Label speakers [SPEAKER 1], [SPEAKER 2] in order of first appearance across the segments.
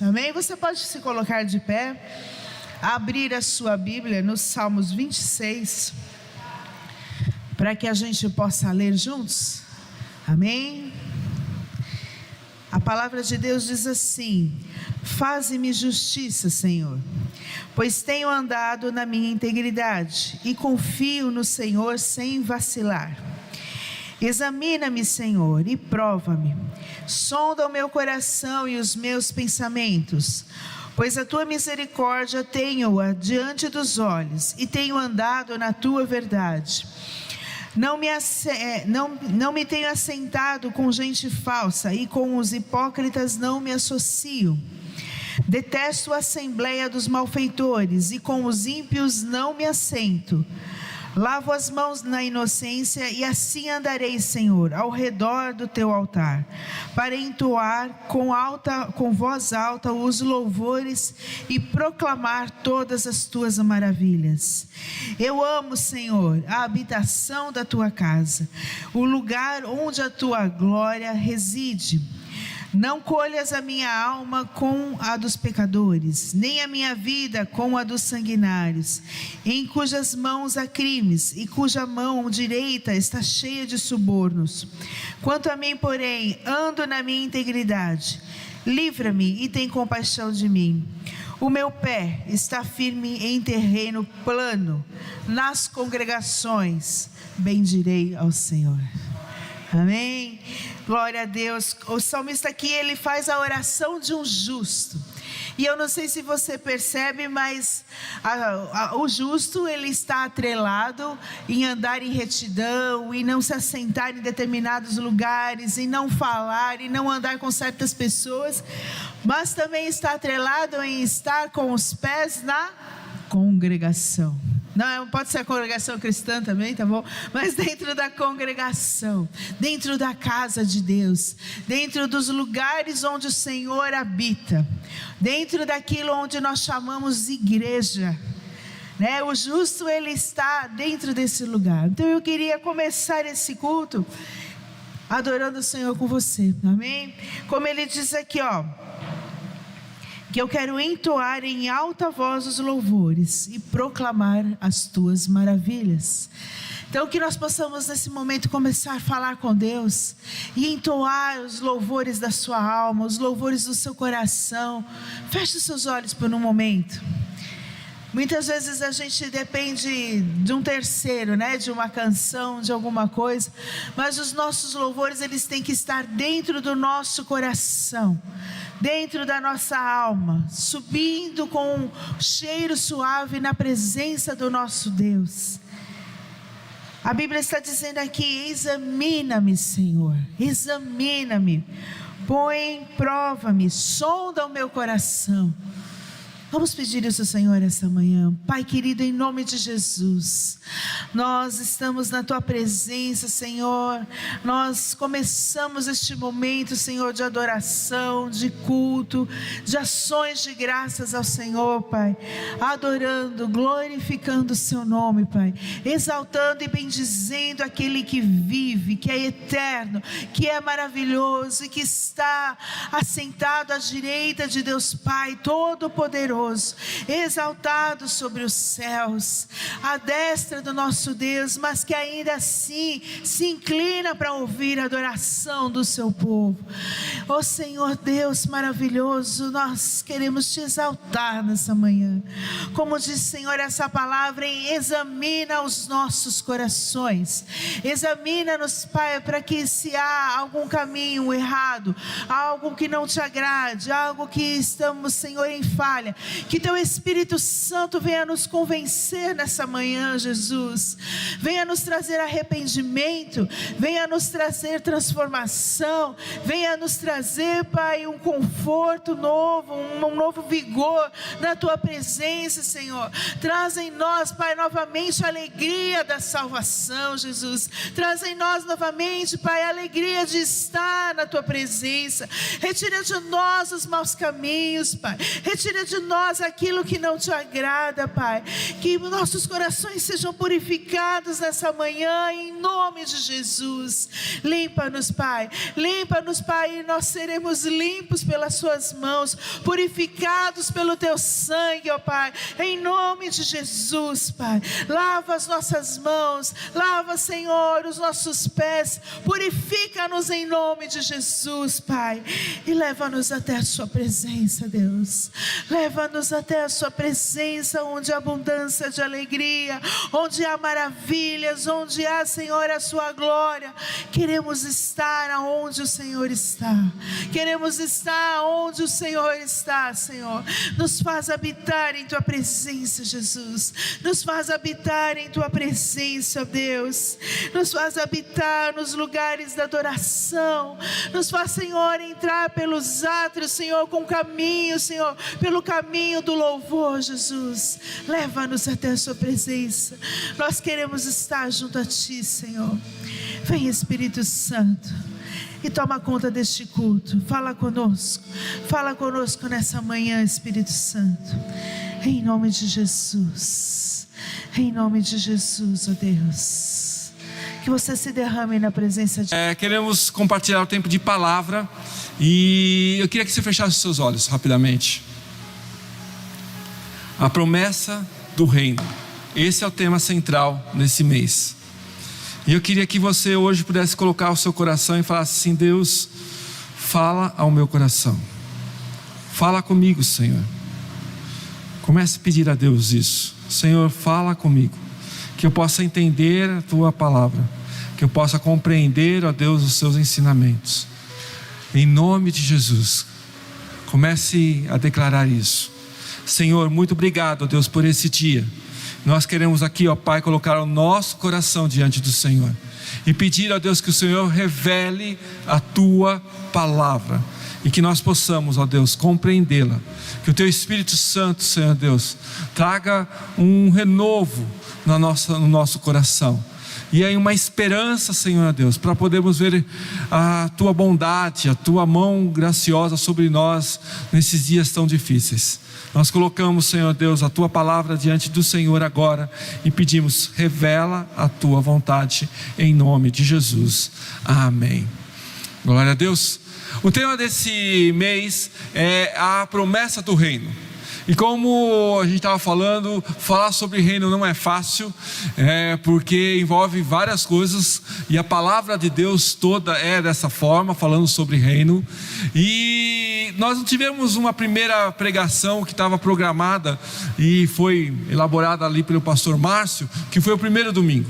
[SPEAKER 1] Amém? Você pode se colocar de pé, abrir a sua Bíblia nos Salmos 26, para que a gente possa ler juntos. Amém? A palavra de Deus diz assim: faze-me justiça, Senhor, pois tenho andado na minha integridade e confio no Senhor sem vacilar. Examina-me, Senhor, e prova-me. Sonda o meu coração e os meus pensamentos, pois a tua misericórdia tenho-a diante dos olhos e tenho andado na tua verdade. Não me tenho assentado com gente falsa e com os hipócritas não me associo. Detesto a assembleia dos malfeitores e com os ímpios não me assento. Lavo as mãos na inocência e assim andarei, Senhor, ao redor do teu altar, para entoar com voz alta os louvores e proclamar todas as tuas maravilhas. Eu amo, Senhor, a habitação da tua casa, o lugar onde a tua glória reside. Não colhas a minha alma com a dos pecadores, nem a minha vida com a dos sanguinários, em cujas mãos há crimes e cuja mão direita está cheia de subornos. Quanto a mim, porém, ando na minha integridade. Livra-me e tem compaixão de mim. O meu pé está firme em terreno plano, nas congregações bendirei ao Senhor. Amém? Glória a Deus. O salmista aqui, ele faz a oração de um justo. E eu não sei se você percebe, mas o justo, ele está atrelado em andar em retidão, em não se assentar em determinados lugares, em não falar, em não andar com certas pessoas, mas também está atrelado em estar com os pés na congregação. Não, pode ser a congregação cristã também, tá bom? Mas dentro da congregação, dentro da casa de Deus, dentro dos lugares onde o Senhor habita, dentro daquilo onde nós chamamos igreja, né? O justo, ele está dentro desse lugar. Então eu queria começar esse culto adorando o Senhor com você, amém? Como ele diz aqui, ó, que eu quero entoar em alta voz os louvores e proclamar as tuas maravilhas. Então que nós possamos nesse momento começar a falar com Deus e entoar os louvores da sua alma, os louvores do seu coração. Feche os seus olhos por um momento. Muitas vezes a gente depende de um terceiro, né? De uma canção, de alguma coisa. Mas os nossos louvores, eles têm que estar dentro do nosso coração, dentro da nossa alma, subindo com um cheiro suave na presença do nosso Deus. A Bíblia está dizendo aqui: examina-me, Senhor, examina-me, põe, prova-me, sonda o meu coração. Vamos pedir isso ao Senhor essa manhã. Pai querido, em nome de Jesus, nós estamos na Tua presença, Senhor. Nós começamos este momento, Senhor, de adoração, de culto, de ações de graças ao Senhor, Pai. Adorando, glorificando o Seu nome, Pai. Exaltando e bendizendo aquele que vive, que é eterno, que é maravilhoso e que está assentado à direita de Deus Pai Todo-Poderoso, exaltado sobre os céus, à destra do nosso Deus, mas que ainda assim se inclina para ouvir a adoração do seu povo. Ó Senhor Deus maravilhoso, nós queremos te exaltar nessa manhã. Como diz, Senhor, essa palavra, examina os nossos corações, examina-nos, Pai, para que se há algum caminho errado, algo que não te agrade, algo que estamos, Senhor, em falha, que Teu Espírito Santo venha nos convencer nessa manhã, Jesus. Venha nos trazer arrependimento, venha nos trazer transformação, venha nos trazer, Pai, um conforto novo, um novo vigor na Tua presença, Senhor. Traz em nós, Pai, novamente a alegria da salvação, Jesus. Traz em nós novamente, Pai, a alegria de estar na Tua presença. Retira de nós os maus caminhos, Pai. Retira de nós nós aquilo que não te agrada, Pai. Que nossos corações sejam purificados nessa manhã, em nome de Jesus. Limpa-nos, Pai. Limpa-nos, Pai, e nós seremos limpos pelas suas mãos, purificados pelo teu sangue, ó Pai, em nome de Jesus, Pai. Lava as nossas mãos, lava, Senhor, os nossos pés, purifica-nos em nome de Jesus, Pai, e leva-nos até a sua presença, Deus. Leva-nos até a sua presença, onde há abundância de alegria, onde há maravilhas, onde há, Senhor, a sua glória. Queremos estar aonde o Senhor está. Queremos estar onde o Senhor está, Senhor. Nos faz habitar em tua presença, Jesus. Nos faz habitar em tua presença, Deus. Nos faz habitar nos lugares da adoração. Nos faz, Senhor, entrar pelos átrios, Senhor, com caminho, Senhor, pelo caminho do louvor, Jesus. Leva-nos até a sua presença. Nós queremos estar junto a ti, Senhor. Vem, Espírito Santo, e toma conta deste culto. Fala conosco nessa manhã, Espírito Santo, em nome de Jesus, em nome de Jesus, ó Deus, que você se derrame na presença de
[SPEAKER 2] Queremos compartilhar o tempo de palavra, e eu queria que você fechasse os seus olhos rapidamente. A promessa do reino, esse é o tema central nesse mês. E eu queria que você hoje pudesse colocar o seu coração e falar assim: Deus, fala ao meu coração. Fala comigo, Senhor. Comece a pedir a Deus isso. Senhor, fala comigo, que eu possa entender a tua palavra, que eu possa compreender, ó Deus, os seus ensinamentos. Em nome de Jesus, comece a declarar isso. Senhor, muito obrigado, ó Deus, por esse dia. Nós queremos aqui, ó Pai, colocar o nosso coração diante do Senhor e pedir, ó Deus, que o Senhor revele a tua palavra e que nós possamos, ó Deus, compreendê-la. Que o teu Espírito Santo, Senhor Deus, traga um renovo no nosso coração. E aí uma esperança, Senhor Deus, para podermos ver a tua bondade, a tua mão graciosa sobre nós nesses dias tão difíceis. Nós colocamos, Senhor Deus, a tua palavra diante do Senhor agora e pedimos: revela a tua vontade em nome de Jesus. Amém. Glória a Deus. O tema desse mês é a promessa do reino. E como a gente estava falando, falar sobre reino não é fácil, porque envolve várias coisas, e a palavra de Deus toda é dessa forma, falando sobre reino. E nós não tivemos uma primeira pregação que estava programada e foi elaborada ali pelo pastor Márcio, que foi o primeiro domingo.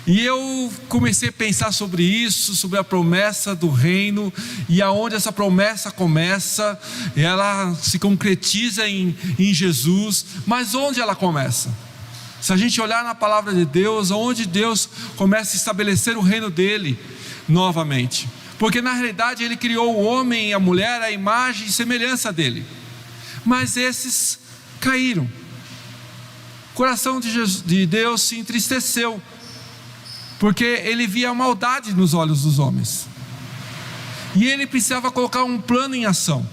[SPEAKER 2] E eu comecei a pensar sobre isso, sobre a promessa do reino, e aonde essa promessa começa, ela se concretiza em Jesus, mas onde ela começa? Se a gente olhar na palavra de Deus, onde Deus começa a estabelecer o reino dele novamente, porque na realidade ele criou o homem e a mulher à imagem e semelhança dele, mas esses caíram. O coração de Deus se entristeceu, porque ele via a maldade nos olhos dos homens, e ele precisava colocar um plano em ação.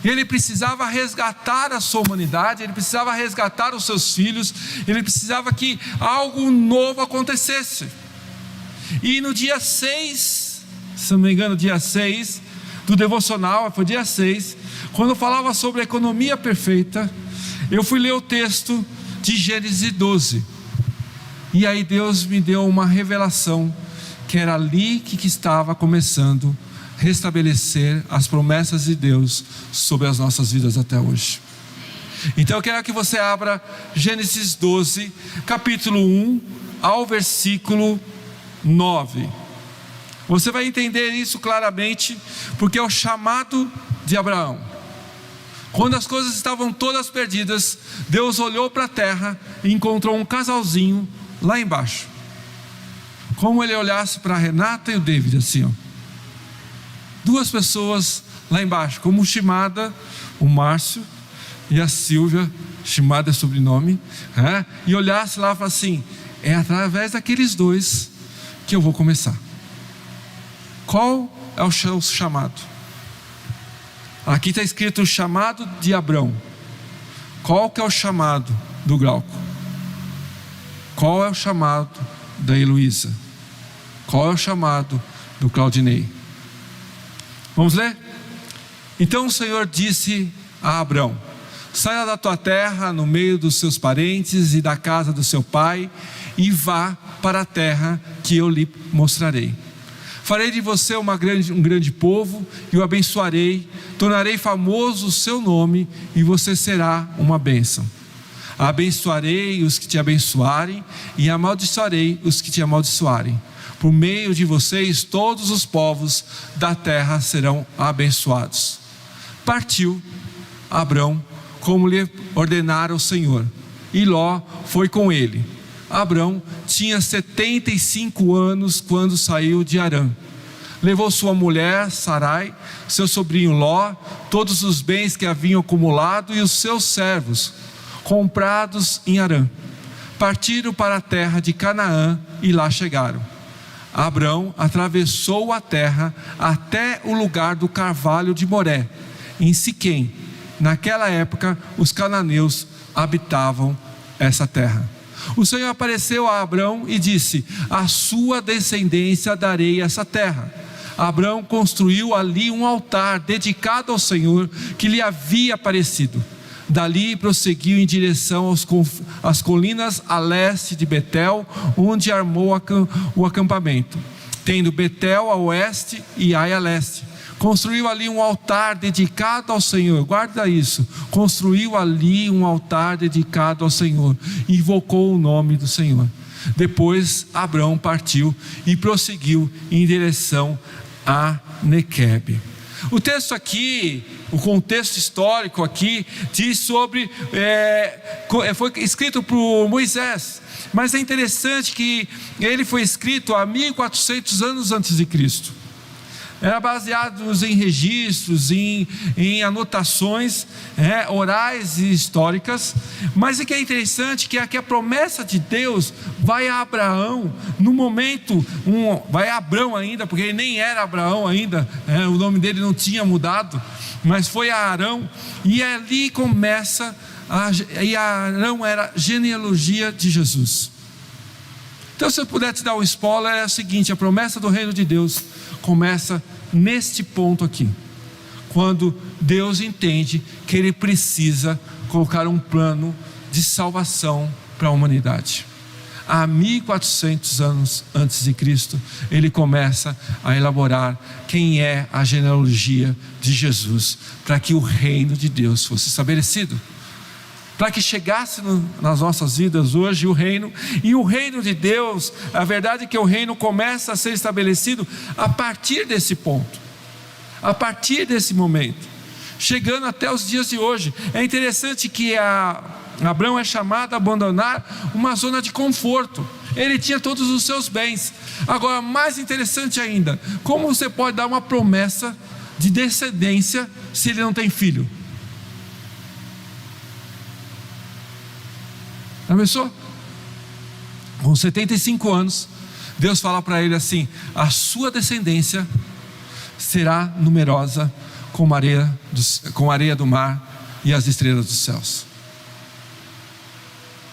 [SPEAKER 2] Ele precisava resgatar a sua humanidade, ele precisava resgatar os seus filhos, ele precisava que algo novo acontecesse. E no dia 6, se não me engano, dia 6 do devocional, foi dia 6, quando eu falava sobre a economia perfeita, eu fui ler o texto de Gênesis 12. E aí Deus me deu uma revelação, que era ali que estava começando a restabelecer as promessas de Deus sobre as nossas vidas até hoje. Então eu quero que você abra Gênesis 12, capítulo 1 ao versículo 9. Você vai entender isso claramente, porque é o chamado de Abraão. Quando as coisas estavam todas perdidas, Deus olhou para a terra e encontrou um casalzinho lá embaixo. Como ele olhasse para a Renata e o David, assim, ó. Duas pessoas lá embaixo, como o Shimada, o Márcio e a Silvia, Shimada é sobrenome, e olhasse lá e falasse assim: é através daqueles dois que eu vou começar. Qual é o chamado? Aqui está escrito o chamado de Abrão. qual que é o chamado do Glauco? Qual é o chamado da Heloísa? Qual é o chamado do Claudinei? Vamos ler? Então o Senhor disse a Abrão: saia da tua terra, no meio dos seus parentes e da casa do seu pai, e vá para a terra que eu lhe mostrarei. Farei de você um grande povo, e o abençoarei, tornarei famoso o seu nome, e você será uma bênção. Abençoarei os que te abençoarem, e amaldiçoarei os que te amaldiçoarem. Por meio de vocês, todos os povos da terra serão abençoados. Partiu Abrão, como lhe ordenara o Senhor, e Ló foi com ele. Abrão tinha 75 anos quando saiu de Harã. Levou sua mulher Sarai, seu sobrinho Ló, todos os bens que haviam acumulado e os seus servos, comprados em Harã. Partiram para a terra de Canaã e lá chegaram. Abrão atravessou a terra até o lugar do carvalho de Moré, em Siquém. Naquela época, os cananeus habitavam essa terra. O Senhor apareceu a Abrão e disse: a sua descendência darei essa terra. Abrão construiu ali um altar dedicado ao Senhor que lhe havia aparecido. Dali prosseguiu em direção às colinas a leste de Betel, onde armou o acampamento, tendo Betel a oeste e Ai a leste. Construiu ali um altar dedicado ao Senhor. Guarda isso. Construiu ali um altar dedicado ao Senhor. Invocou o nome do Senhor. Depois Abrão partiu e prosseguiu em direção a Nequebe. O texto aqui, o contexto histórico aqui, diz sobre, foi escrito por Moisés, mas é interessante que ele foi escrito há 1400 anos antes de Cristo. Era baseado em registros, em anotações orais e históricas. Mas o que é interessante é que a promessa de Deus vai a Abraão no momento, vai a Abrão ainda, porque ele nem era Abraão ainda, o nome dele não tinha mudado, mas foi a Arão, e ali começa, e Arão era a genealogia de Jesus. Então, se eu puder te dar um spoiler, é o seguinte: a promessa do reino de Deus começa neste ponto aqui, quando Deus entende que Ele precisa colocar um plano de salvação para a humanidade. Há 1400 anos antes de Cristo, Ele começa a elaborar quem é a genealogia de Jesus, para que o reino de Deus fosse estabelecido, para que chegasse nas nossas vidas hoje o reino. E o reino de Deus, a verdade é que o reino começa a ser estabelecido a partir desse ponto, a partir desse momento, chegando até os dias de hoje. É interessante que Abrão é chamado a abandonar uma zona de conforto. Ele tinha todos os seus bens. Agora, mais interessante ainda, como você pode dar uma promessa de descendência se ele não tem filho? Já pensou? Com 75 anos, Deus fala para ele assim: a sua descendência será numerosa como a areia do mar e as estrelas dos céus.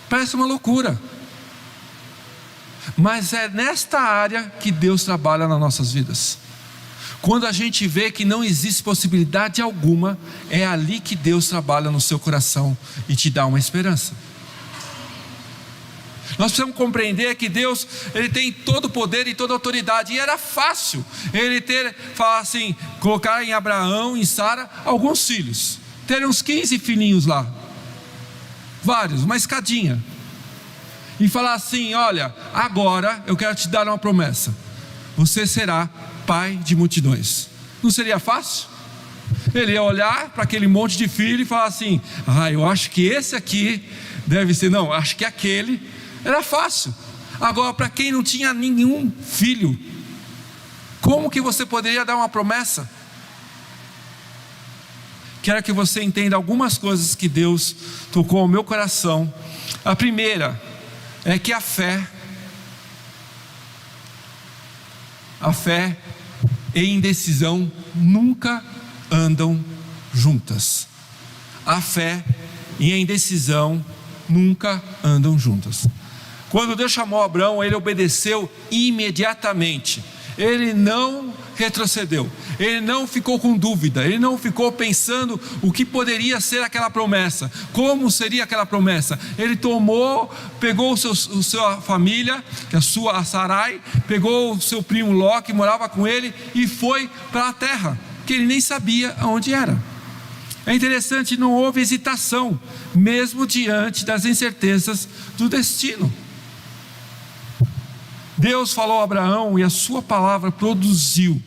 [SPEAKER 2] Parece uma loucura, mas é nesta área que Deus trabalha nas nossas vidas. Quando a gente vê que não existe possibilidade alguma, é ali que Deus trabalha no seu coração e te dá uma esperança. Nós precisamos compreender que Deus, Ele tem todo o poder e toda a autoridade. E era fácil Ele falar assim, colocar em Abraão e Sara alguns filhos, terem uns 15 filhinhos lá, vários, uma escadinha, e falar assim: olha, agora eu quero te dar uma promessa, você será pai de multidões. Não seria fácil? Ele ia olhar para aquele monte de filho e falar assim: eu acho que esse aqui deve ser, não, acho que aquele. Era fácil. Agora, para quem não tinha nenhum filho, como que você poderia dar uma promessa? Quero que você entenda algumas coisas que Deus tocou ao meu coração. A primeira é que a fé e indecisão nunca andam juntas. A fé e a indecisão nunca andam juntas. Quando Deus chamou Abraão, ele obedeceu imediatamente. Ele não retrocedeu, ele não ficou com dúvida, ele não ficou pensando o que poderia ser aquela promessa, como seria aquela promessa. Ele pegou sua família, a Sarai, pegou o seu primo Ló, que morava com ele, e foi para a terra, que ele nem sabia aonde era. É interessante, não houve hesitação, mesmo diante das incertezas do destino. Deus falou a Abraão e a sua palavra produziu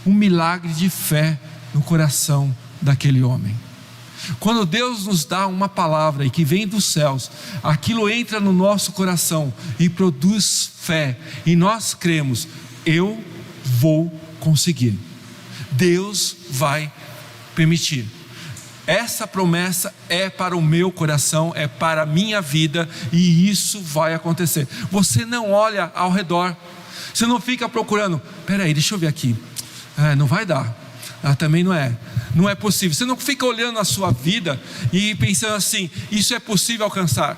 [SPEAKER 2] um milagre de fé no coração daquele homem. Quando Deus nos dá uma palavra e que vem dos céus, aquilo entra no nosso coração e produz fé, e nós cremos: eu vou conseguir, Deus vai permitir. Essa promessa é para o meu coração, é para a minha vida, e isso vai acontecer. Você não olha ao redor, você não fica procurando, peraí, deixa eu ver aqui, não vai dar, também não é possível. Você não fica olhando a sua vida e pensando assim: isso é possível alcançar.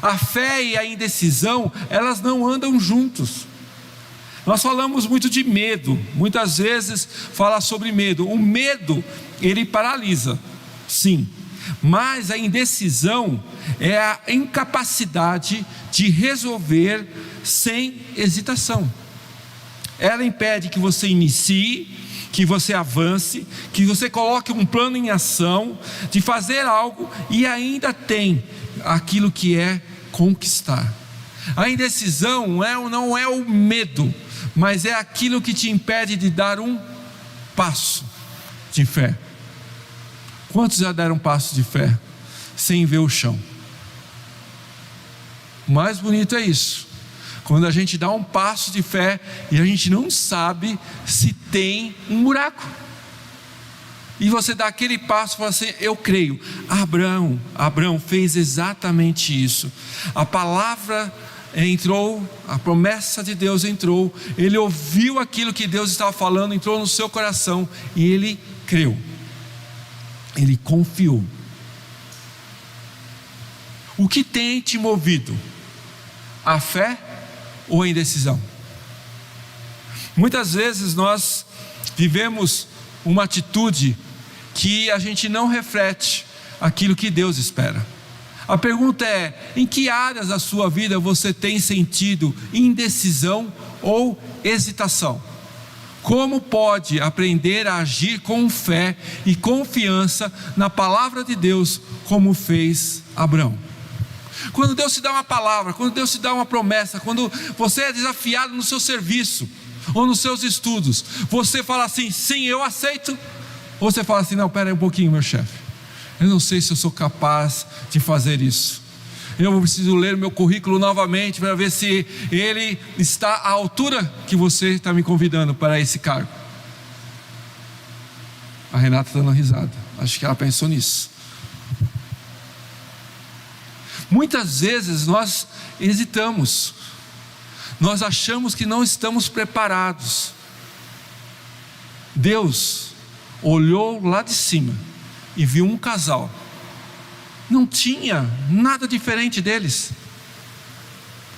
[SPEAKER 2] A fé e a indecisão, elas não andam juntos. Nós falamos muito de medo, muitas vezes falar sobre medo. O medo, ele paralisa, sim, mas a indecisão é a incapacidade de resolver sem hesitação. Ela impede que você inicie, que você avance, que você coloque um plano em ação, de fazer algo, e ainda tem aquilo que é conquistar. A indecisão não é o medo, mas é aquilo que te impede de dar um passo de fé. Quantos já deram um passo de fé sem ver o chão? O mais bonito é isso, quando a gente dá um passo de fé e a gente não sabe se tem um buraco, e você dá aquele passo e fala assim: eu creio. Abraão fez exatamente isso. A palavra entrou, a promessa de Deus entrou, ele ouviu aquilo que Deus estava falando, entrou no seu coração, e ele creu, ele confiou. O que tem te movido? A fé ou a indecisão? Muitas vezes nós vivemos uma atitude que a gente não reflete aquilo que Deus espera. A pergunta é: em que áreas da sua vida você tem sentido indecisão ou hesitação? Como pode aprender a agir com fé e confiança na palavra de Deus, como fez Abraão? Quando Deus te dá uma palavra, quando Deus te dá uma promessa, quando você é desafiado no seu serviço ou nos seus estudos, você fala assim: sim, eu aceito? Ou você fala assim: não, pera aí um pouquinho, meu chefe, eu não sei se eu sou capaz de fazer isso, eu preciso ler meu currículo novamente para ver se ele está à altura que você está me convidando para esse cargo. A Renata está dando risada, acho que ela pensou nisso. Muitas vezes nós hesitamos, nós achamos que não estamos preparados. Deus olhou lá de cima e viu um casal, não tinha nada diferente deles,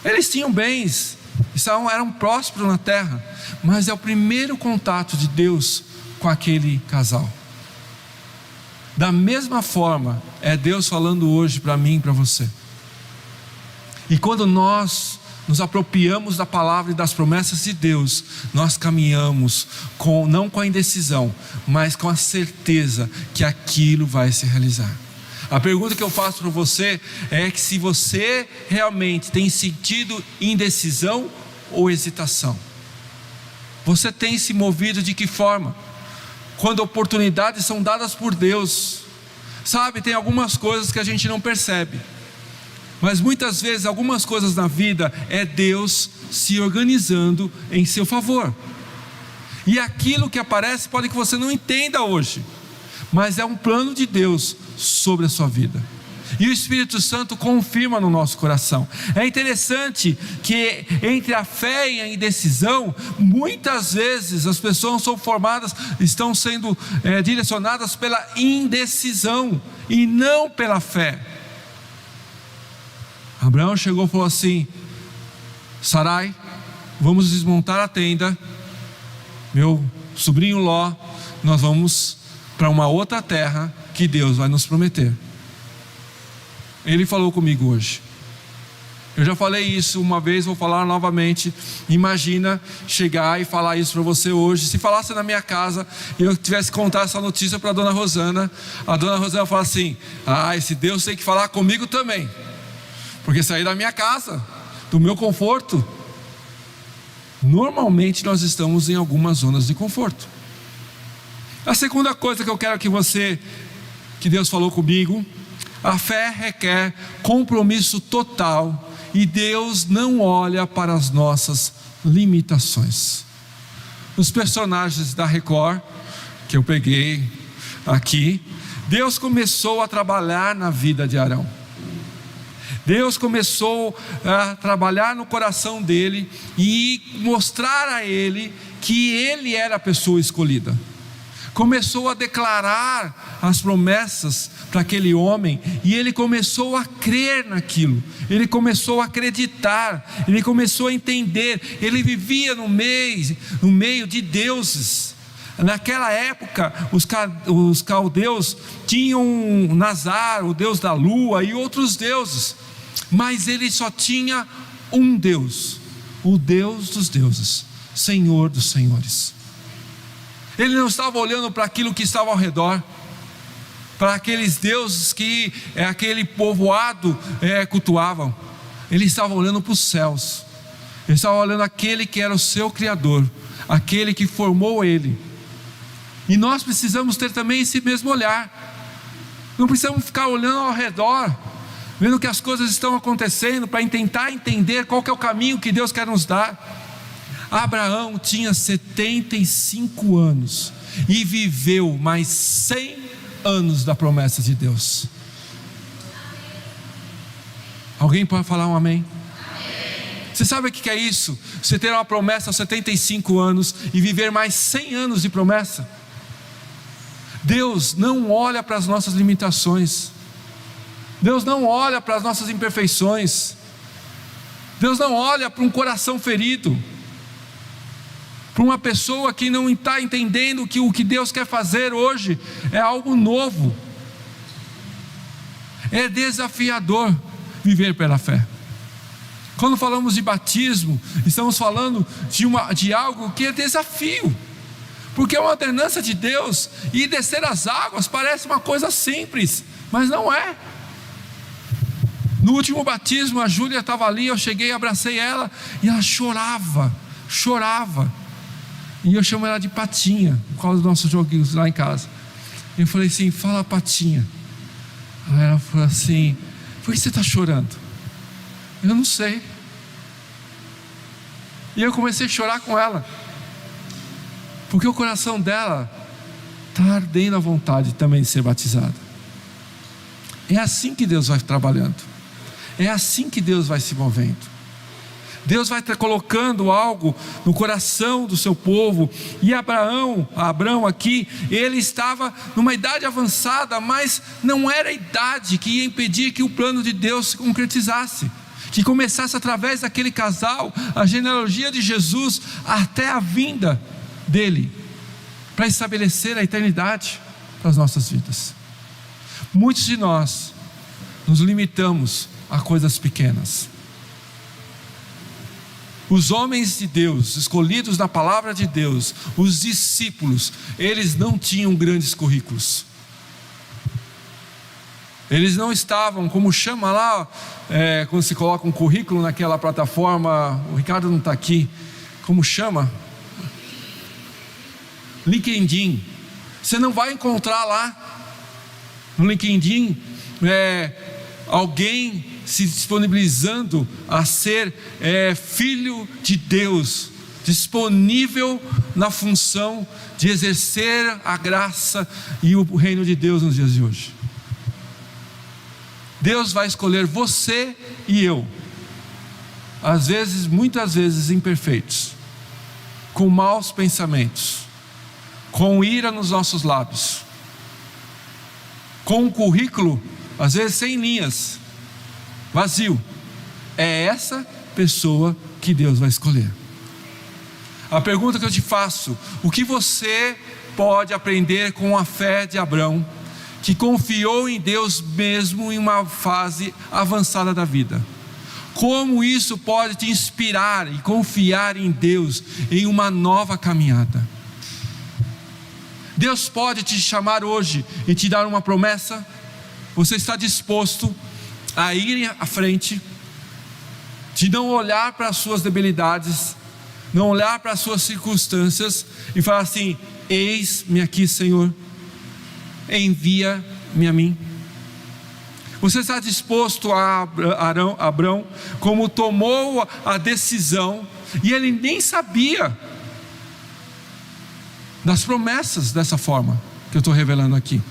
[SPEAKER 2] eles tinham bens, eram prósperos na terra, mas é o primeiro contato de Deus com aquele casal. Da mesma forma, é Deus falando hoje para mim e para você. E quando nós nos apropriamos da palavra e das promessas de Deus, nós caminhamos não com a indecisão, mas com a certeza que aquilo vai se realizar. A pergunta que eu faço para você é que se você realmente tem sentido indecisão ou hesitação. Você tem se movido de que forma? Quando oportunidades são dadas por Deus, sabe, tem algumas coisas que a gente não percebe, mas muitas vezes algumas coisas na vida é Deus se organizando em seu favor, e aquilo que aparece pode que você não entenda hoje, mas é um plano de Deus sobre a sua vida. e o Espírito Santo confirma no nosso coração. É interessante que entre a fé e a indecisão, muitas vezes as pessoas estão sendo direcionadas pela indecisão e não pela fé. Abraão chegou e falou assim: Sarai, vamos desmontar a tenda, meu sobrinho Ló, nós vamos para uma outra terra que Deus vai nos prometer. Ele falou comigo hoje. Eu já falei isso uma vez, vou falar novamente. Imagina chegar e falar isso para você hoje. Se falasse na minha casa e eu tivesse que contar essa notícia para a dona Rosana, a dona Rosana fala assim: esse Deus tem que falar comigo também, porque sair da minha casa, do meu conforto. Normalmente nós estamos em algumas zonas de conforto. A segunda coisa que eu quero que Deus falou comigo: a fé requer compromisso total, e Deus não olha para as nossas limitações. Os personagens da Record, que eu peguei aqui, Deus começou a trabalhar na vida de Arão. Deus começou a trabalhar no coração dele e mostrar a ele que ele era a pessoa escolhida. Começou a declarar as promessas para aquele homem, e ele começou a crer naquilo, ele começou a acreditar, ele começou a entender. Ele vivia no meio de deuses. Naquela época os caldeus tinham Nazar, o deus da lua, e outros deuses, mas ele só tinha um Deus, o Deus dos deuses, Senhor dos senhores. Ele não estava olhando para aquilo que estava ao redor, para aqueles deuses que aquele povoado cultuavam. Ele estava olhando para os céus. Ele estava olhando aquele que era o seu Criador, aquele que formou ele. E nós precisamos ter também esse mesmo olhar. Não precisamos ficar olhando ao redor, vendo que as coisas estão acontecendo, para tentar entender qual que é o caminho que Deus quer nos dar. Abraão tinha 75 anos e viveu mais 100 anos da promessa de Deus. Alguém pode falar um amém? Você sabe o que é isso? Você ter uma promessa aos 75 anos e viver mais 100 anos de promessa. Deus não olha para as nossas limitações, Deus não olha para as nossas imperfeições, Deus não olha para um coração ferido, para uma pessoa que não está entendendo que o que Deus quer fazer hoje é algo novo. É desafiador viver pela fé. Quando falamos de batismo, estamos falando de algo que é desafio, porque é uma ordenança de Deus, e descer as águas parece uma coisa simples, mas não é. No último batismo, a Júlia estava ali, eu cheguei, abracei ela, e ela chorava, e eu chamo ela de Patinha, por causa dos nossos joguinhos lá em casa. Eu falei assim: fala Patinha. Aí ela falou assim: por que você está chorando? Eu não sei. E eu comecei a chorar com ela, porque o coração dela está ardendo a vontade também de ser batizada. É assim que Deus vai trabalhando, é assim que Deus vai se movendo. Deus vai estar colocando algo no coração do seu povo. E Abraão aqui, ele estava numa idade avançada, mas não era a idade que ia impedir que o plano de Deus se concretizasse, que começasse através daquele casal a genealogia de Jesus até a vinda dele, para estabelecer a eternidade para as nossas vidas. Muitos de nós nos limitamos a coisas pequenas. Os homens de Deus, escolhidos na palavra de Deus, os discípulos, eles não tinham grandes currículos. Eles não estavam, como chama lá, quando se coloca um currículo naquela plataforma, o Ricardo não está aqui, como chama? LinkedIn. Você não vai encontrar lá no LinkedIn alguém se disponibilizando a ser filho de Deus, disponível na função de exercer a graça e o reino de Deus nos dias de hoje. Deus vai escolher você e eu, às vezes, muitas vezes imperfeitos, com maus pensamentos, com ira nos nossos lábios, com um currículo, às vezes 100 linhas, vazio. É essa pessoa que Deus vai escolher. A pergunta que eu te faço: o que você pode aprender com a fé de Abraão, que confiou em Deus mesmo em uma fase avançada da vida? Como isso pode te inspirar e confiar em Deus em uma nova caminhada? Deus pode te chamar hoje e te dar uma promessa. Você está disposto a ir à frente, de não olhar para as suas debilidades, não olhar para as suas circunstâncias e falar assim: eis-me aqui, Senhor, envia-me a mim? Você está disposto a Abraão, como tomou a decisão, e ele nem sabia das promessas dessa forma que eu estou revelando aqui,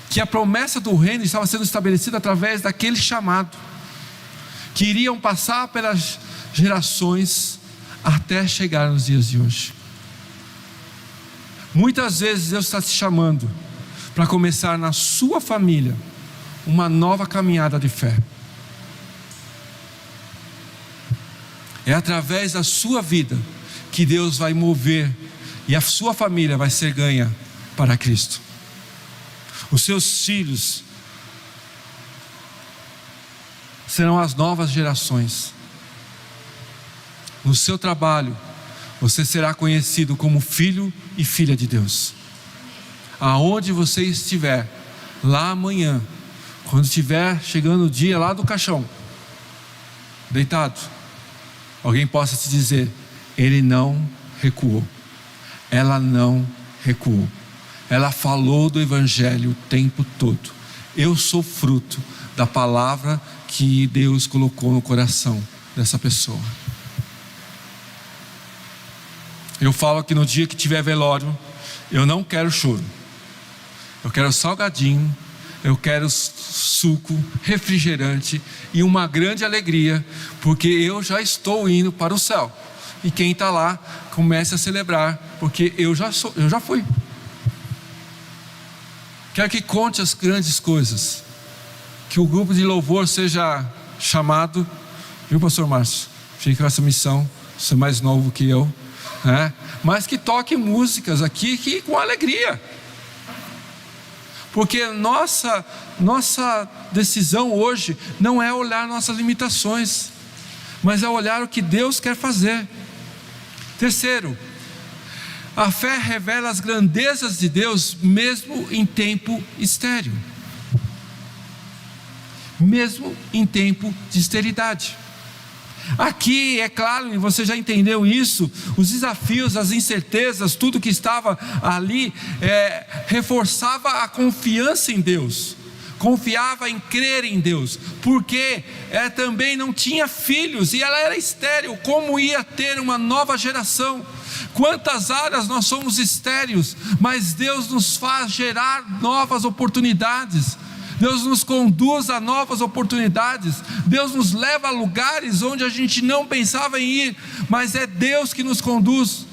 [SPEAKER 2] que a promessa do reino estava sendo estabelecida através daquele chamado, que iriam passar pelas gerações até chegar nos dias de hoje. Muitas vezes Deus está te chamando para começar na sua família uma nova caminhada de fé. É através da sua vida que Deus vai mover, e a sua família vai ser ganha para Cristo. Os seus filhos serão as novas gerações. No seu trabalho, você será conhecido como filho e filha de Deus. Aonde você estiver, lá amanhã, quando estiver chegando o dia lá do caixão, deitado, alguém possa te dizer: ele não recuou, ela não recuou, ela falou do Evangelho o tempo todo. Eu sou fruto da palavra que Deus colocou no coração dessa pessoa. Eu falo que no dia que tiver velório, eu não quero choro, eu quero salgadinho, eu quero suco, refrigerante e uma grande alegria, porque eu já estou indo para o céu. E quem está lá, comece a celebrar, porque eu já fui. Quero que conte as grandes coisas, que o grupo de louvor seja chamado, viu, pastor Márcio? Fica com essa missão, você é mais novo que eu, né? Mas que toque músicas aqui que com alegria. Porque nossa decisão hoje não é olhar nossas limitações, mas é olhar o que Deus quer fazer. Terceiro, a fé revela as grandezas de Deus mesmo em tempo estéril, mesmo em tempo de esterilidade. Aqui, é claro, e você já entendeu isso, os desafios, as incertezas, tudo que estava ali, reforçava a confiança em Deus, confiava em crer em Deus, porque também não tinha filhos, e ela era estéril. Como ia ter uma nova geração? Quantas áreas nós somos estéreis, mas Deus nos faz gerar novas oportunidades. Deus nos conduz a novas oportunidades. Deus nos leva a lugares onde a gente não pensava em ir, mas é Deus que nos conduz.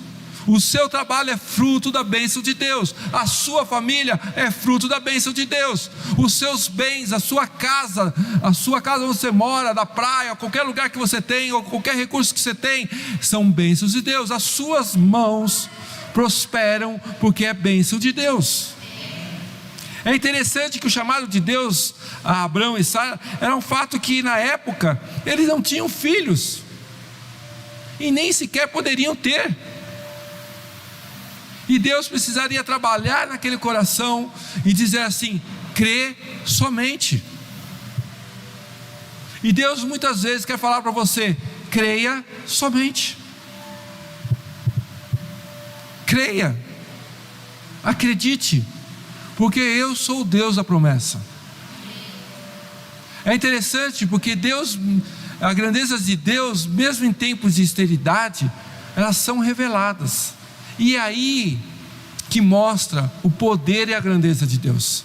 [SPEAKER 2] O seu trabalho é fruto da bênção de Deus, a sua família é fruto da bênção de Deus, os seus bens, a sua casa onde você mora, da praia, qualquer lugar que você tem, ou qualquer recurso que você tem, são bênçãos de Deus. As suas mãos prosperam porque é bênção de Deus. É interessante que o chamado de Deus a Abraão e Sara era um fato que na época eles não tinham filhos e nem sequer poderiam ter, e Deus precisaria trabalhar naquele coração e dizer assim: crê somente. E Deus muitas vezes quer falar para você: creia somente, creia, acredite, porque eu sou o Deus da promessa. É interessante porque Deus, as grandezas de Deus, mesmo em tempos de esterilidade, elas são reveladas, e é aí que mostra o poder e a grandeza de Deus.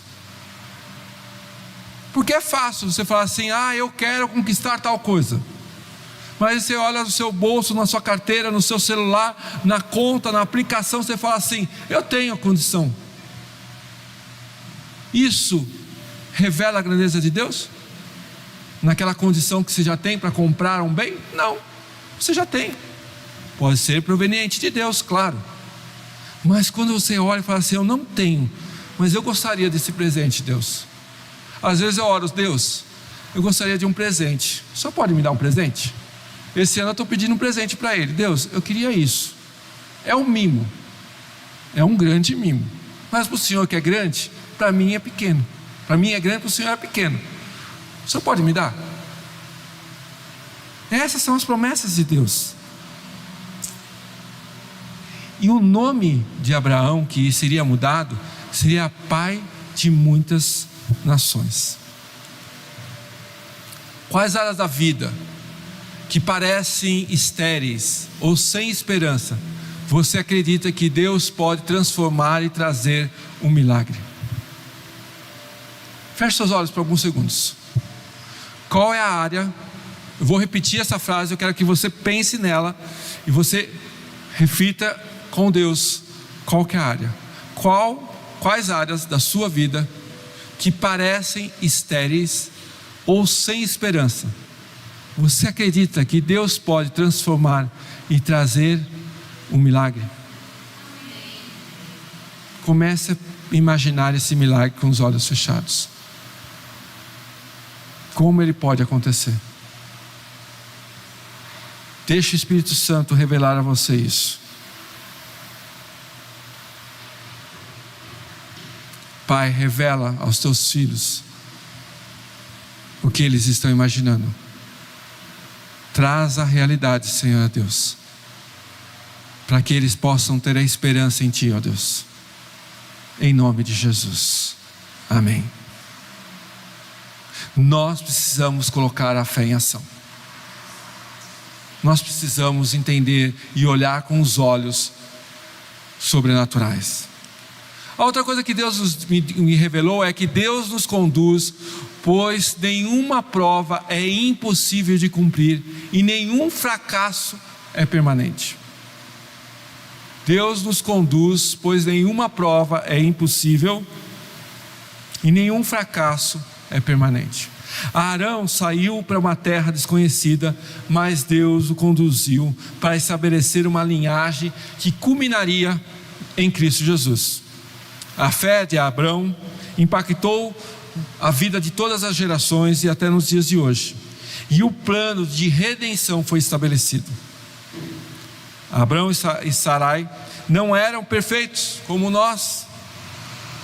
[SPEAKER 2] Porque é fácil você falar assim: eu quero conquistar tal coisa. Mas você olha no seu bolso, na sua carteira, no seu celular, na conta, na aplicação, você fala assim: eu tenho a condição. Isso revela a grandeza de Deus? Naquela condição que você já tem para comprar um bem? Não, você já tem. Pode ser proveniente de Deus, claro. Mas quando você olha e fala assim: eu não tenho, mas eu gostaria desse presente, Deus. Às vezes eu oro: Deus, eu gostaria de um presente, o Senhor pode me dar um presente? Esse ano eu estou pedindo um presente para Ele. Deus, eu queria isso. É um mimo, é um grande mimo. Mas para o Senhor que é grande, para mim é pequeno. Para mim é grande, para o Senhor é pequeno. O Senhor pode me dar? Essas são as promessas de Deus. E o nome de Abraão que seria mudado seria pai de muitas nações. Quais áreas da vida que parecem estéreis ou sem esperança, você acredita que Deus pode transformar e trazer um milagre? Feche seus olhos por alguns segundos. Qual é a área? Eu vou repetir essa frase, eu quero que você pense nela e você reflita com Deus. Qual que é a área? Quais áreas da sua vida que parecem estéreis ou sem esperança, você acredita que Deus pode transformar e trazer um milagre? Comece a imaginar esse milagre com os olhos fechados. Como ele pode acontecer? Deixe o Espírito Santo revelar a você isso. Pai, revela aos teus filhos o que eles estão imaginando. Traz a realidade, Senhor Deus, para que eles possam ter a esperança em Ti, ó Deus. Em nome de Jesus. Amém. Nós precisamos colocar a fé em ação. Nós precisamos entender e olhar com os olhos sobrenaturais. A outra coisa que Deus me revelou é que Deus nos conduz, pois nenhuma prova é impossível de cumprir e nenhum fracasso é permanente. Deus nos conduz, pois nenhuma prova é impossível e nenhum fracasso é permanente. Arão saiu para uma terra desconhecida, mas Deus o conduziu para estabelecer uma linhagem que culminaria em Cristo Jesus. A fé de Abraão impactou a vida de todas as gerações e até nos dias de hoje. E o plano de redenção foi estabelecido. Abraão e Sarai não eram perfeitos como nós,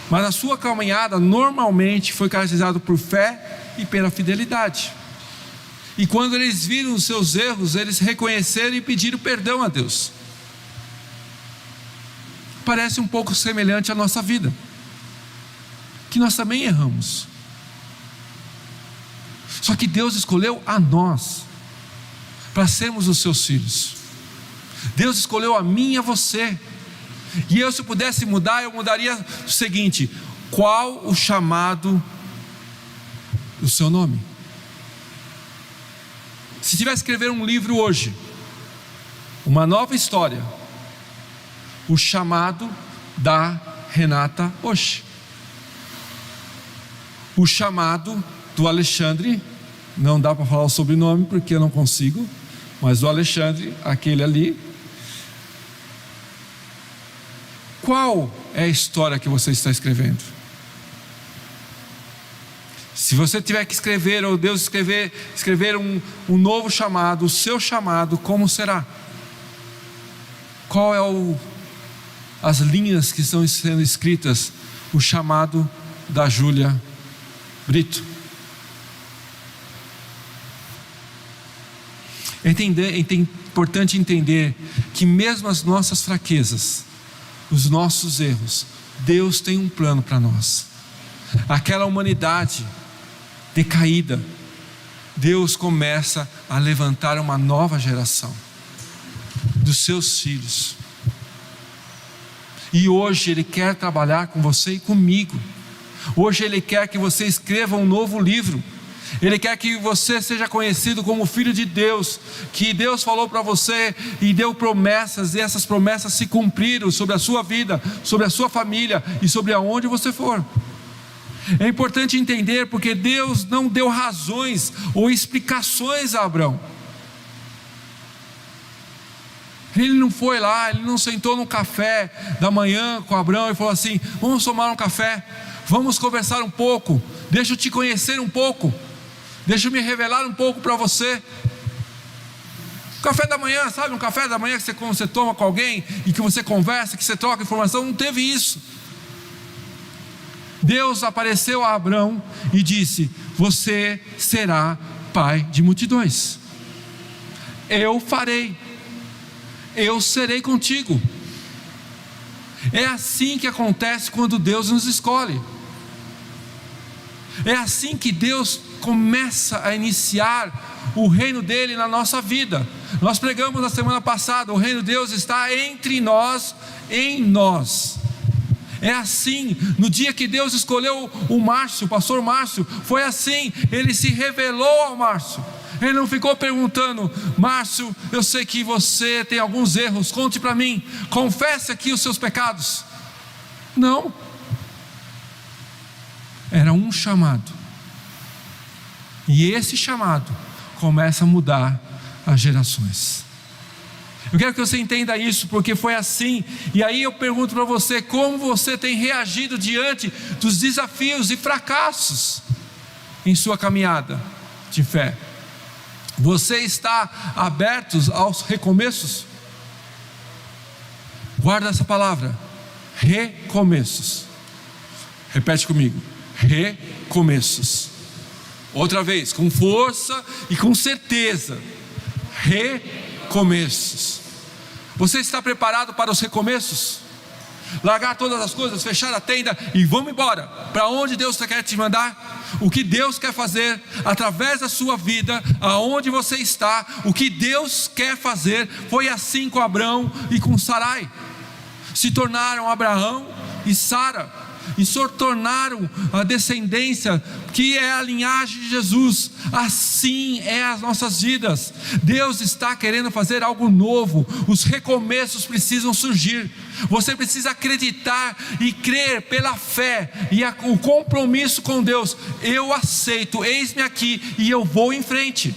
[SPEAKER 2] mas a sua caminhada normalmente foi caracterizada por fé e pela fidelidade. E quando eles viram os seus erros, eles reconheceram e pediram perdão a Deus. Parece um pouco semelhante à nossa vida, que nós também erramos. Só que Deus escolheu a nós para sermos os seus filhos. Deus escolheu a mim e a você. E eu, se pudesse mudar, eu mudaria o seguinte: qual o chamado do seu nome? Se tivesse que escrever um livro hoje, uma nova história, o chamado da Renata Osh, o chamado do Alexandre, não dá para falar o sobrenome porque eu não consigo, mas o Alexandre, aquele ali. Qual é a história que você está escrevendo? Se você tiver que escrever, ou Deus escrever um novo chamado, o seu chamado, como será? Qual é as linhas que estão sendo escritas? O chamado da Júlia Brito. É importante entender que mesmo as nossas fraquezas, os nossos erros, Deus tem um plano para nós. Aquela humanidade decaída, Deus começa a levantar uma nova geração dos seus filhos. E hoje Ele quer trabalhar com você e comigo, Hoje Ele quer que você escreva um novo livro. Ele quer que você seja conhecido como filho de Deus, que Deus falou para você e deu promessas, e essas promessas se cumpriram sobre a sua vida, sobre a sua família e sobre aonde você for. É importante entender, porque Deus não deu razões ou explicações a Abraão. Ele não foi lá, ele não sentou no café da manhã com Abraão e falou assim: vamos tomar um café, vamos conversar um pouco, deixa eu te conhecer um pouco, deixa eu me revelar um pouco para você. Café da manhã, sabe, um café da manhã que você toma com alguém e que você conversa, que você troca informação. Não teve isso. Deus apareceu a Abraão e disse: você será pai de multidões, eu farei, eu serei contigo. É assim que acontece quando Deus nos escolhe. É assim que Deus começa a iniciar o reino dele na nossa vida. Nós pregamos na semana passada: o reino de Deus está entre nós, em nós. É assim, no dia que Deus escolheu o Márcio, o pastor Márcio, foi assim, ele se revelou ao Márcio. Ele não ficou perguntando: Márcio, eu sei que você tem alguns erros, conte para mim, confesse aqui os seus pecados. Não, era um chamado, e esse chamado começa a mudar as gerações. Eu quero que você entenda isso, porque foi assim. E aí eu pergunto para você: como você tem reagido diante dos desafios e fracassos em sua caminhada de fé? Você está aberto aos recomeços? Guarda essa palavra: recomeços. Repete comigo: recomeços. Outra vez, com força e com certeza: recomeços. Você está preparado para os recomeços? Largar todas as coisas, fechar a tenda e vamos embora para onde Deus quer te mandar? O que Deus quer fazer através da sua vida, aonde você está, o que Deus quer fazer. Foi assim com Abraão e com Sarai. Se tornaram Abraão e Sara, e se tornaram a descendência que é a linhagem de Jesus. Assim é as nossas vidas. Deus está querendo fazer algo novo. Os recomeços precisam surgir. Você precisa acreditar e crer pela fé e o compromisso com Deus. Eu aceito, eis-me aqui e eu vou em frente.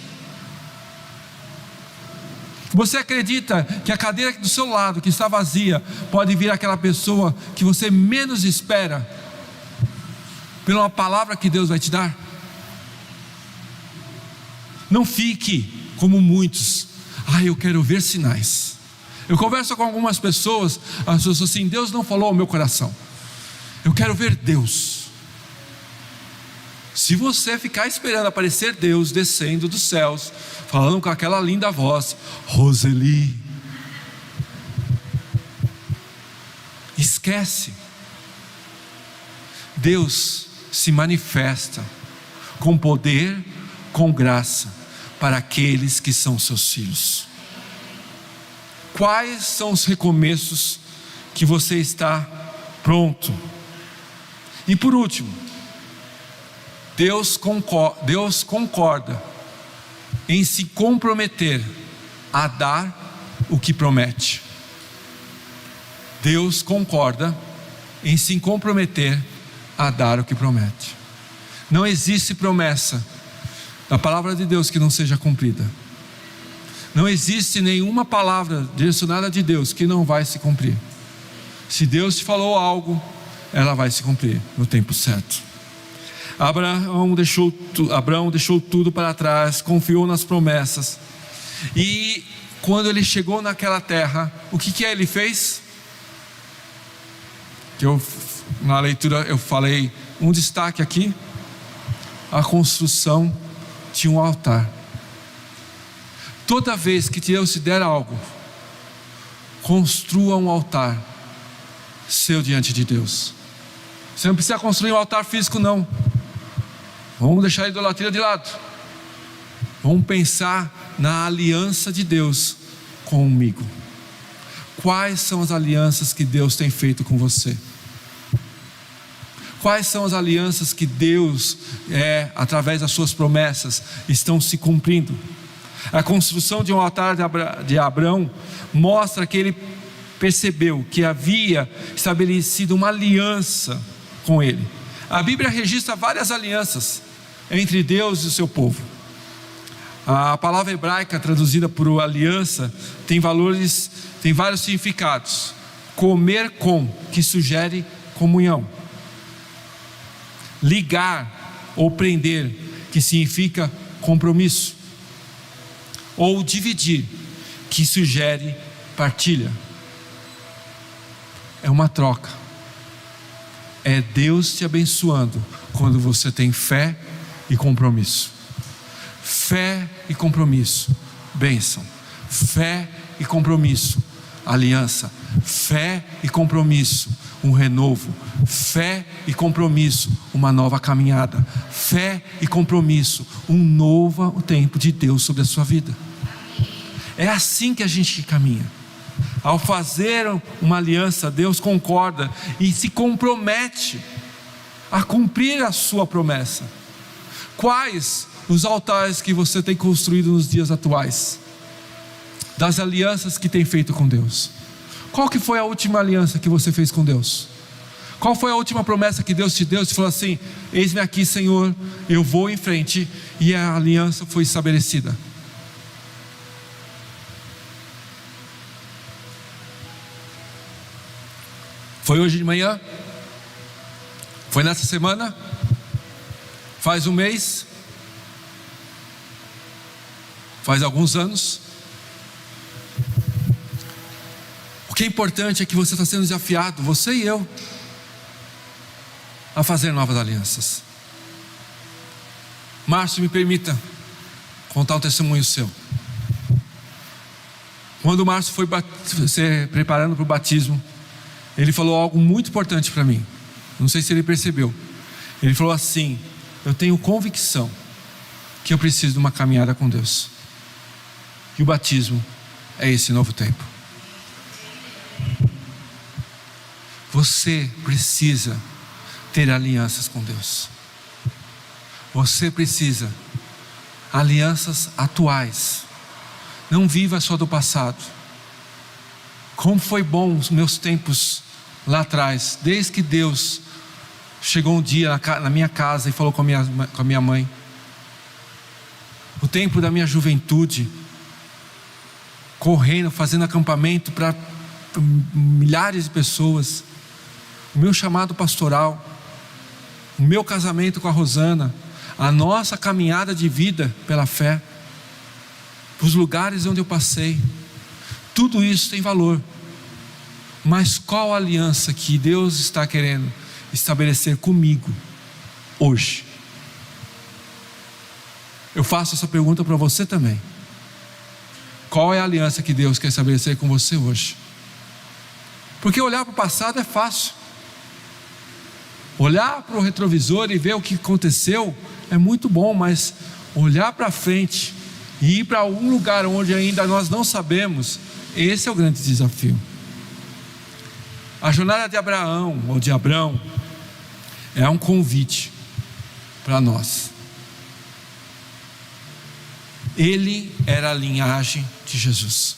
[SPEAKER 2] Você acredita que a cadeira do seu lado, que está vazia, pode vir aquela pessoa que você menos espera, pela uma palavra que Deus vai te dar? Não fique como muitos: eu quero ver sinais. Eu converso com algumas pessoas, as pessoas assim: Deus não falou ao meu coração, eu quero ver Deus. Se você ficar esperando aparecer Deus descendo dos céus, falando com aquela linda voz: Roseli, esquece. Deus se manifesta com poder, com graça, para aqueles que são seus filhos. Quais são os recomeços que você está pronto? E por último, Deus concorda em se comprometer a dar o que promete. Deus concorda em se comprometer a dar o que promete. Não existe promessa da palavra de Deus que não seja cumprida. Não existe nenhuma palavra direcionada de Deus que não vai se cumprir. Se Deus te falou algo, ela vai se cumprir no tempo certo. Abraão deixou tudo para trás, confiou nas promessas. E quando ele chegou naquela terra, o que ele fez? Na leitura eu falei um destaque aqui: a construção de um altar. Toda vez que Deus te der algo, construa um altar seu diante de Deus. Você não precisa construir um altar físico, não. Vamos deixar a idolatria de lado. Vamos pensar na aliança de Deus comigo. Quais são as alianças que Deus tem feito com você? Quais são as alianças que Deus, através das suas promessas, estão se cumprindo? A construção de um altar de Abraão mostra que ele percebeu que havia estabelecido uma aliança com ele. A Bíblia registra várias alianças entre Deus e o seu povo. A palavra hebraica traduzida por aliança tem vários significados. Comer com, que sugere comunhão. Ligar ou prender, que significa compromisso. Ou dividir, que sugere partilha. É uma troca. É Deus te abençoando quando você tem fé e compromisso. Fé e compromisso, bênção. Fé e compromisso, aliança. Fé e compromisso, um renovo. Fé e compromisso, uma nova caminhada. Fé e compromisso, um novo tempo de Deus sobre a sua vida. É assim que a gente caminha. Ao fazer uma aliança, Deus concorda e se compromete a cumprir a sua promessa. Quais os altares que você tem construído nos dias atuais? Das alianças que tem feito com Deus. Qual que foi a última aliança que você fez com Deus? Qual foi a última promessa que Deus te deu? Você falou assim: eis-me aqui, Senhor, eu vou em frente, e a aliança foi estabelecida. Foi hoje de manhã? Foi nessa semana? Faz um mês? Faz alguns anos? O que é importante é que você está sendo desafiado, você e eu, a fazer novas alianças. Márcio, me permita contar um testemunho seu. Quando o Márcio foi se preparando para o batismo, ele falou algo muito importante para mim. Não sei se ele percebeu. Ele falou assim: eu tenho convicção que eu preciso de uma caminhada com Deus. E o batismo é esse novo tempo. Você precisa ter alianças com Deus. Você precisa alianças atuais. Não viva só do passado. Como foi bom os meus tempos lá atrás, desde que Deus chegou um dia na minha casa e falou com a minha mãe. O tempo da minha juventude, correndo, fazendo acampamento para milhares de pessoas. O meu chamado pastoral, o meu casamento com a Rosana, a nossa caminhada de vida pela fé, os lugares onde eu passei, tudo isso tem valor. Mas qual a aliança que Deus está querendo estabelecer comigo hoje? Eu faço essa pergunta para você também. Qual é a aliança que Deus quer estabelecer com você hoje? Porque olhar para o passado é fácil. Olhar para o retrovisor e ver o que aconteceu é muito bom, mas olhar para frente e ir para algum lugar onde ainda nós não sabemos, esse é o grande desafio. A jornada de Abraão, ou de Abrão, é um convite para nós. Ele era a linhagem de Jesus.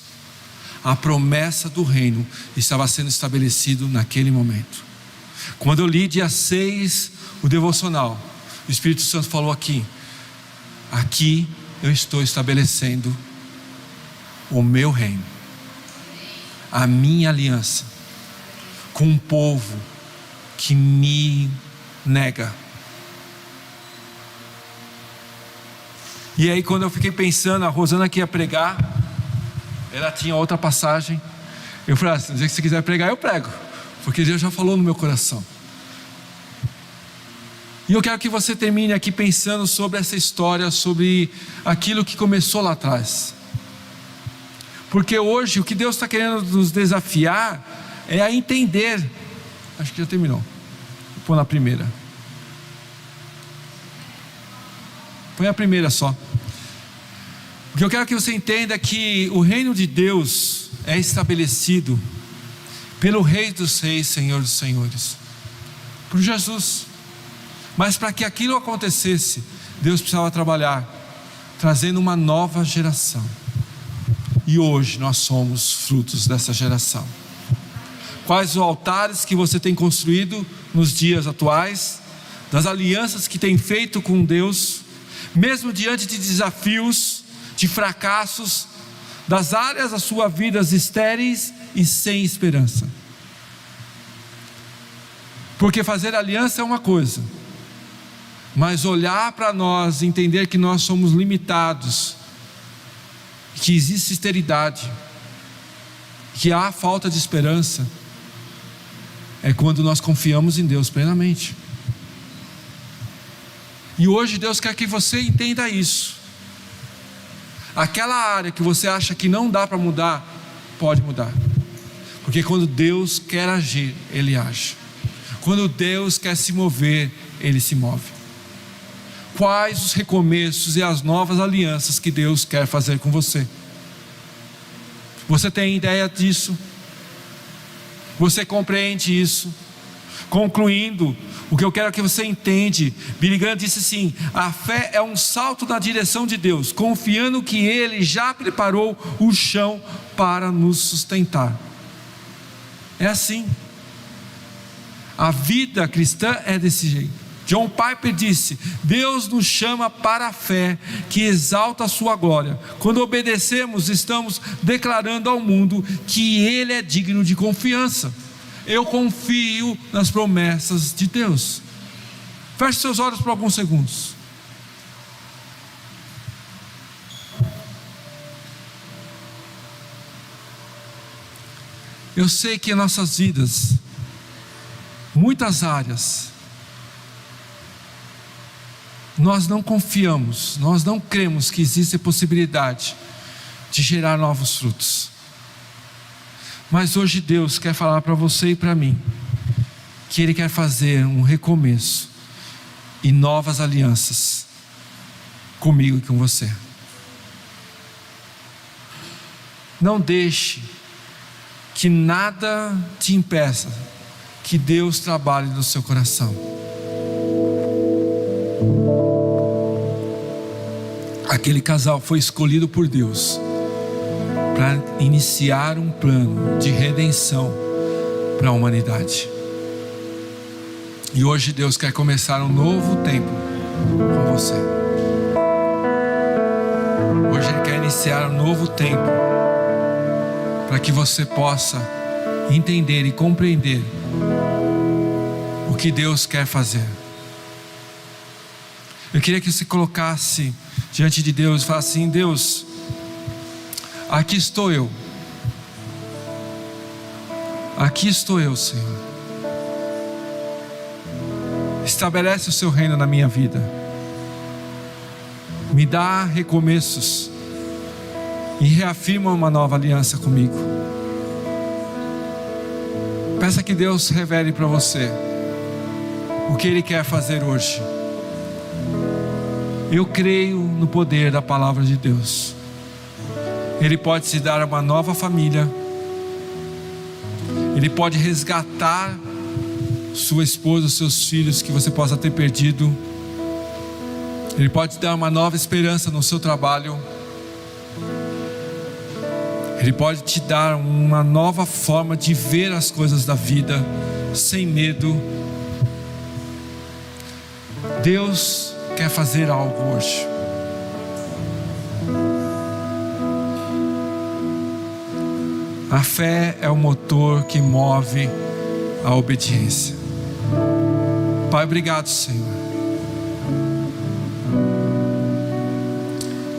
[SPEAKER 2] A promessa do reino estava sendo estabelecido naquele momento. Quando eu li dia 6 o devocional, o Espírito Santo falou aqui eu estou estabelecendo o meu reino, a minha aliança com um povo que me nega. E aí, quando eu fiquei pensando, a Rosana que ia pregar, ela tinha outra passagem. Eu falei assim: se você quiser pregar, eu prego, porque Deus já falou no meu coração. E eu quero que você termine aqui pensando sobre essa história, sobre aquilo que começou lá atrás. Porque hoje o que Deus está querendo nos desafiar é a entender. Acho que já terminou. Vou pôr na primeira. Põe a primeira só. O que eu quero que você entenda é que o reino de Deus é estabelecido pelo Rei dos Reis, Senhor dos Senhores, por Jesus. Mas para que aquilo acontecesse, Deus precisava trabalhar, trazendo uma nova geração. E hoje nós somos frutos dessa geração. Quais os altares que você tem construído nos dias atuais, das alianças que tem feito com Deus, mesmo diante de desafios, de fracassos, das áreas da sua vida estéreis e sem esperança. Porque fazer aliança é uma coisa, mas olhar para nós, entender que nós somos limitados, que existe esterilidade, que há falta de esperança, é quando nós confiamos em Deus plenamente. E hoje Deus quer que você entenda isso. Aquela área que você acha que não dá para mudar, pode mudar. Porque quando Deus quer agir, Ele age. Quando Deus quer se mover, Ele se move. Quais os recomeços e as novas alianças que Deus quer fazer com você? Você tem ideia disso? Você compreende isso? Concluindo, o que eu quero que você entenda, Billy Graham disse assim: a fé é um salto na direção de Deus, confiando que Ele já preparou o chão para nos sustentar. É assim. A vida cristã é desse jeito. John Piper disse: Deus nos chama para a fé que exalta a sua glória. Quando obedecemos, estamos declarando ao mundo que Ele é digno de confiança. Eu confio nas promessas de Deus. Feche seus olhos por alguns segundos. Eu sei que em nossas vidas, muitas áreas, nós não confiamos, nós não cremos que existe a possibilidade de gerar novos frutos. Mas hoje Deus quer falar para você e para mim, que Ele quer fazer um recomeço e novas alianças comigo e com você. Não deixe que nada te impeça que Deus trabalhe no seu coração. Aquele casal foi escolhido por Deus para iniciar um plano de redenção para a humanidade. E hoje Deus quer começar um novo tempo com você. Hoje Ele quer iniciar um novo tempo para que você possa entender e compreender o que Deus quer fazer. Eu queria que você colocasse diante de Deus e falasse assim: Deus, aqui estou eu. Aqui estou eu, Senhor. Estabelece o seu reino na minha vida. Me dá recomeços e reafirma uma nova aliança comigo. Peça que Deus revele para você o que Ele quer fazer hoje. Eu creio no poder da palavra de Deus. Ele pode te dar uma nova família. Ele pode resgatar sua esposa, seus filhos que você possa ter perdido. Ele pode te dar uma nova esperança no seu trabalho. Ele pode te dar uma nova forma de ver as coisas da vida, sem medo. Deus quer fazer algo hoje. A fé é o motor que move a obediência. Pai, obrigado, Senhor.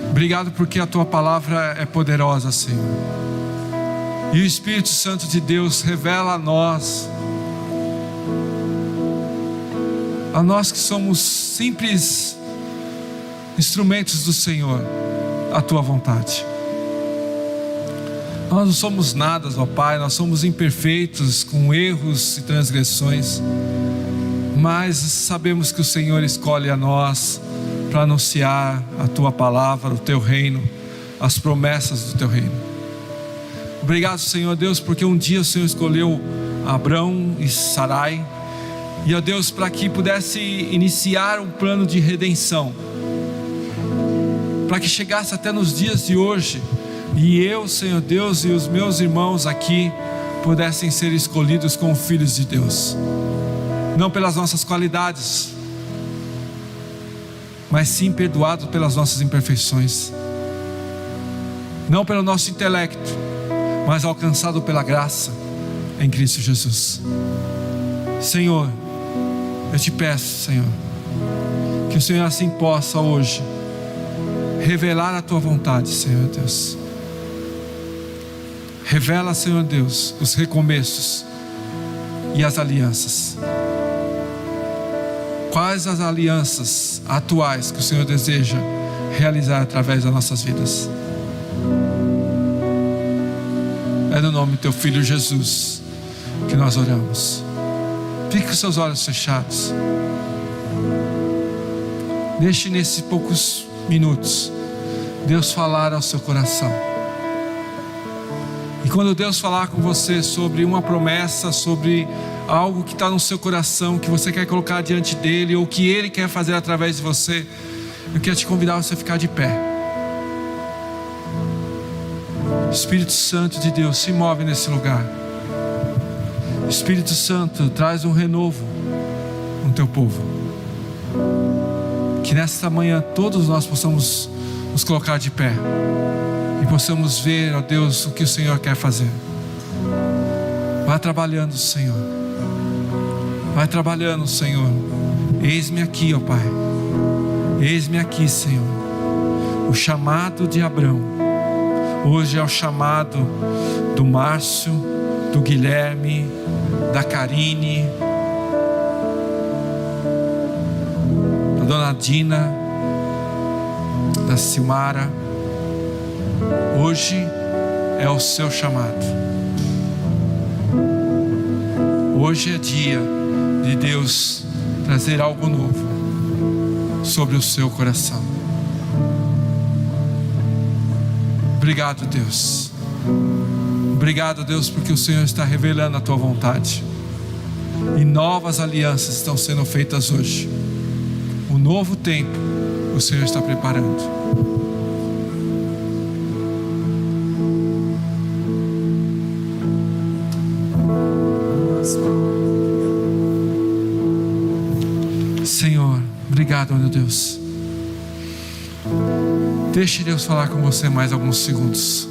[SPEAKER 2] Obrigado porque a Tua palavra é poderosa, Senhor. E o Espírito Santo de Deus revela a nós que somos simples instrumentos do Senhor, a Tua vontade. Nós não somos nada, ó Pai, nós somos imperfeitos, com erros e transgressões, mas sabemos que o Senhor escolhe a nós para anunciar a Tua palavra, o Teu reino, as promessas do Teu reino. Obrigado, Senhor Deus, porque um dia o Senhor escolheu Abrão e Sarai, E, ó Deus, para que pudesse iniciar um plano de redenção, para que chegasse até nos dias de hoje, e eu, Senhor Deus, e os meus irmãos aqui pudessem ser escolhidos como filhos de Deus, não pelas nossas qualidades, mas sim perdoados pelas nossas imperfeições, não pelo nosso intelecto, mas alcançado pela graça em Cristo Jesus. Senhor, eu te peço, Senhor, que o Senhor assim possa hoje revelar a tua vontade, Senhor Deus. Revela, Senhor Deus, os recomeços e as alianças. Quais as alianças atuais que o Senhor deseja realizar através das nossas vidas? É no nome do teu Filho Jesus que nós oramos. Fique com seus olhos fechados. Deixe nesses poucos minutos Deus falar ao seu coração. E quando Deus falar com você sobre uma promessa, sobre algo que está no seu coração, que você quer colocar diante dele, ou que ele quer fazer através de você, eu quero te convidar a você ficar de pé. Espírito Santo de Deus, se move nesse lugar. Espírito Santo, traz um renovo no teu povo. Que nesta manhã todos nós possamos nos colocar de pé e possamos ver, ó Deus, o que o Senhor quer fazer. Vai trabalhando, Senhor. Vai trabalhando, Senhor. Eis-me aqui, ó Pai. Eis-me aqui, Senhor. O chamado de Abrão hoje é o chamado do Márcio, do Guilherme, da Karine, da Dona Dina, da Silmara. Hoje é o seu chamado. Hoje é dia de Deus trazer algo novo sobre o seu coração. Obrigado, Deus. Obrigado, Deus, porque o Senhor está revelando a tua vontade. E novas alianças estão sendo feitas hoje. Um novo tempo o Senhor está preparando. Senhor, obrigado, meu Deus. Deixe Deus falar com você mais alguns segundos.